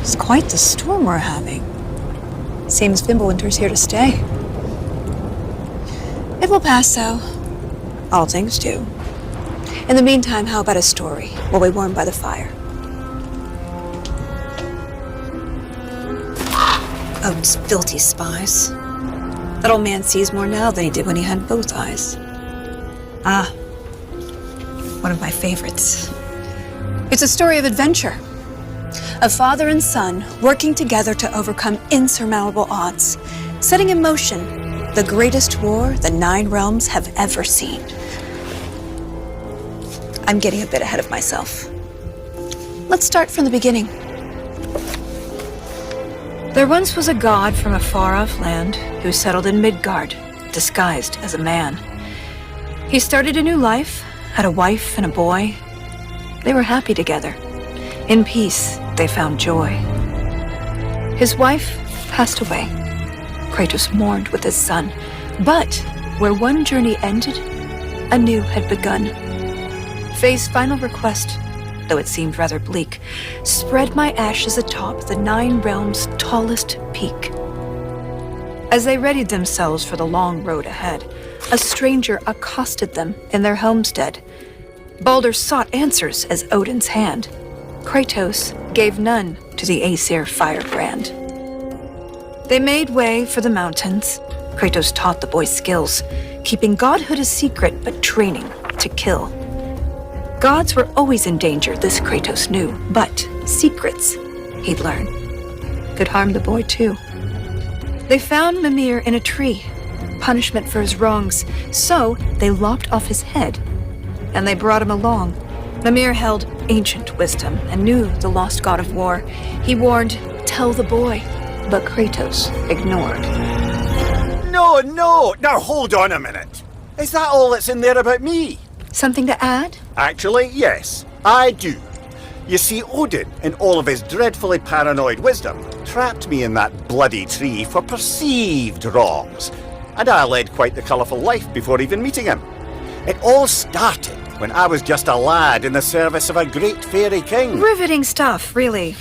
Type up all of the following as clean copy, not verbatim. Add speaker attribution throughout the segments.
Speaker 1: It's quite the storm we're having. Seems Fimbulwinter's here to stay. It will pass, though. All things do. In the meantime, how about a story while we warm by the fire? Odin's filthy spies. That old man sees more now than he did when he had both eyes. Ah, one of my favorites. It's a story of adventure. A father and son working together to overcome insurmountable odds, setting in motion the greatest war the 9 realms have ever seen. I'm getting a bit ahead of myself. Let's start from the beginning. There once was a god from a far-off land who settled in Midgard, disguised as a man. He started a new life, had a wife and a boy. They were happy together. In peace, they found joy. His wife passed away. Kratos mourned with his son. But where one journey ended, a new had begun. Faye's final request, though it seemed rather bleak, spread my ashes atop the 9 realms' tallest peak. As they readied themselves for the long road ahead, a stranger accosted them in their homestead. Baldur sought answers as Odin's hand. Kratos gave none to the Aesir firebrand. They made way for the mountains. Kratos taught the boy skills, keeping godhood a secret but training to kill. Gods were always in danger, this Kratos knew, but secrets, he'd learn, could harm the boy too. They found Mimir in a tree, punishment for his wrongs, so they lopped off his head, and they brought him along. Mimir held ancient wisdom and knew the lost god of war. He warned, "Tell the boy," but Kratos ignored.
Speaker 2: No, now hold on a minute. Is that all that's in there about me?
Speaker 1: Something to add?
Speaker 2: Actually, yes, I do. You see, Odin, in all of his dreadfully paranoid wisdom, trapped me in that bloody tree for perceived wrongs, and I led quite the colourful life before even meeting him. It all started when I was just a lad in the service of a great fairy king.
Speaker 1: Riveting stuff, really.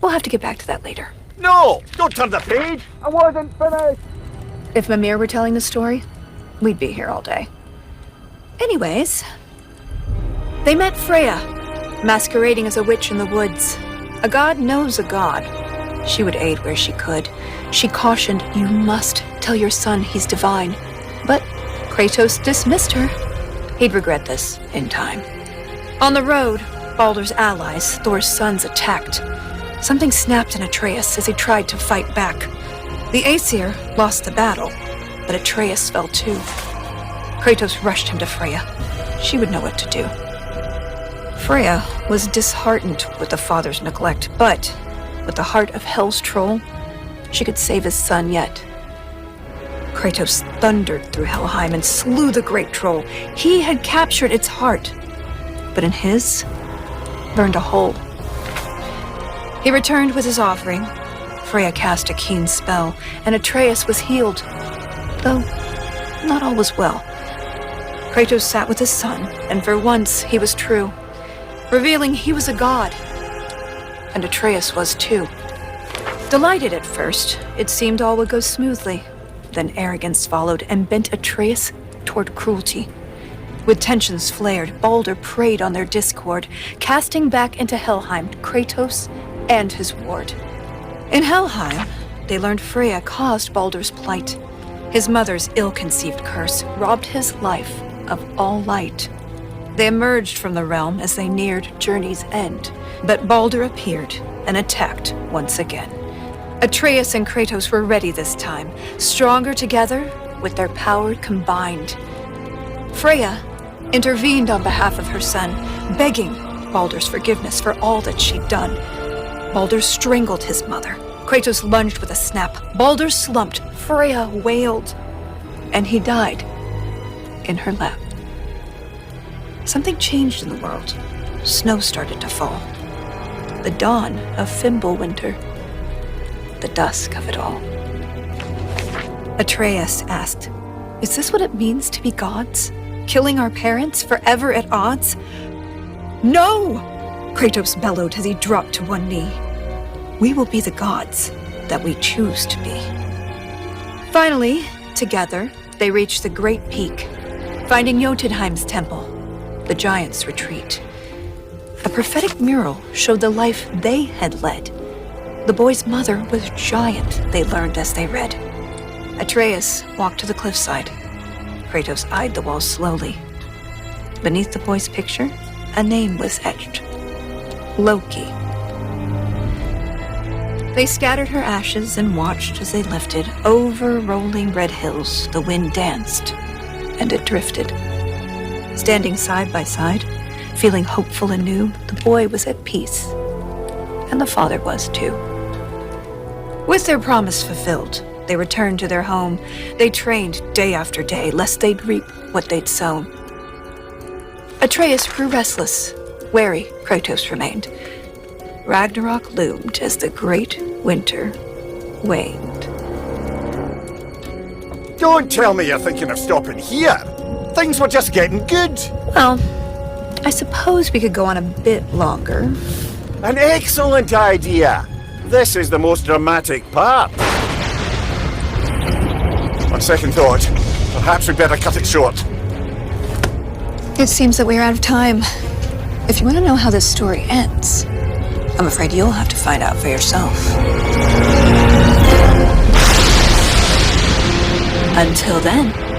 Speaker 1: We'll have to get back to that later.
Speaker 2: No, don't turn the page. I wasn't finished.
Speaker 1: If Mimir were telling the story, we'd be here all day. Anyways, they met Freya, masquerading as a witch in the woods. A god knows a god. She would aid where she could. She cautioned, "You must tell your son he's divine." But Kratos dismissed her. He'd regret this in time. On the road, Baldur's allies, Thor's sons, attacked. Something snapped in Atreus as he tried to fight back. The Aesir lost the battle, but Atreus fell too. Kratos rushed him to Freya. She would know what to do. Freya was disheartened with the father's neglect, but with the heart of Hell's troll, she could save his son yet. Kratos thundered through Helheim and slew the great troll. He had captured its heart, but in his, burned a hole. He returned with his offering. Freya cast a keen spell, and Atreus was healed, though not all was well. Kratos sat with his son, and for once he was true, revealing he was a god, and Atreus was too. Delighted at first, it seemed all would go smoothly. Then arrogance followed and bent Atreus toward cruelty. With tensions flared, Baldur preyed on their discord, casting back into Helheim Kratos and his ward. In Helheim, they learned Freya caused Baldur's plight. His mother's ill-conceived curse robbed his life of all light. They emerged from the realm as they neared journey's end, but Baldur appeared and attacked once again. Atreus and Kratos were ready this time, stronger together with their power combined. Freya intervened on behalf of her son, begging Baldur's forgiveness for all that she'd done. Baldur strangled his mother. Kratos lunged with a snap. Baldur slumped. Freya wailed. And he died in her lap. Something changed in the world. Snow started to fall. The dawn of Fimbulwinter. The dusk of it all. Atreus asked, "Is this what it means to be gods? Killing our parents forever at odds?" "No!" Kratos bellowed as he dropped to one knee. we will be the gods that we choose to be. Finally, together, they reached the Great Peak, finding Jotunheim's temple, the giants' retreat. A prophetic mural showed the life they had led. The boy's mother was giant, they learned as they read. Atreus walked to the cliffside. Kratos eyed the wall slowly. Beneath the boy's picture, a name was etched. Loki. They scattered her ashes and watched as they lifted. Over rolling red hills, the wind danced, and it drifted. Standing side by side, feeling hopeful and new, the boy was at peace, and the father was too. With their promise fulfilled, they returned to their home. They trained day after day, lest they'd reap what they'd sown. Atreus grew restless. Wary, Kratos remained. Ragnarok loomed as the great winter waned.
Speaker 2: Don't tell me you're thinking of stopping here. Things were just getting good.
Speaker 1: Well, I suppose we could go on a bit longer.
Speaker 2: An excellent idea. This is the most dramatic part. On second thought, perhaps we'd better cut it short.
Speaker 1: It seems that we're out of time. If you want to know how this story ends, I'm afraid you'll have to find out for yourself. Until then.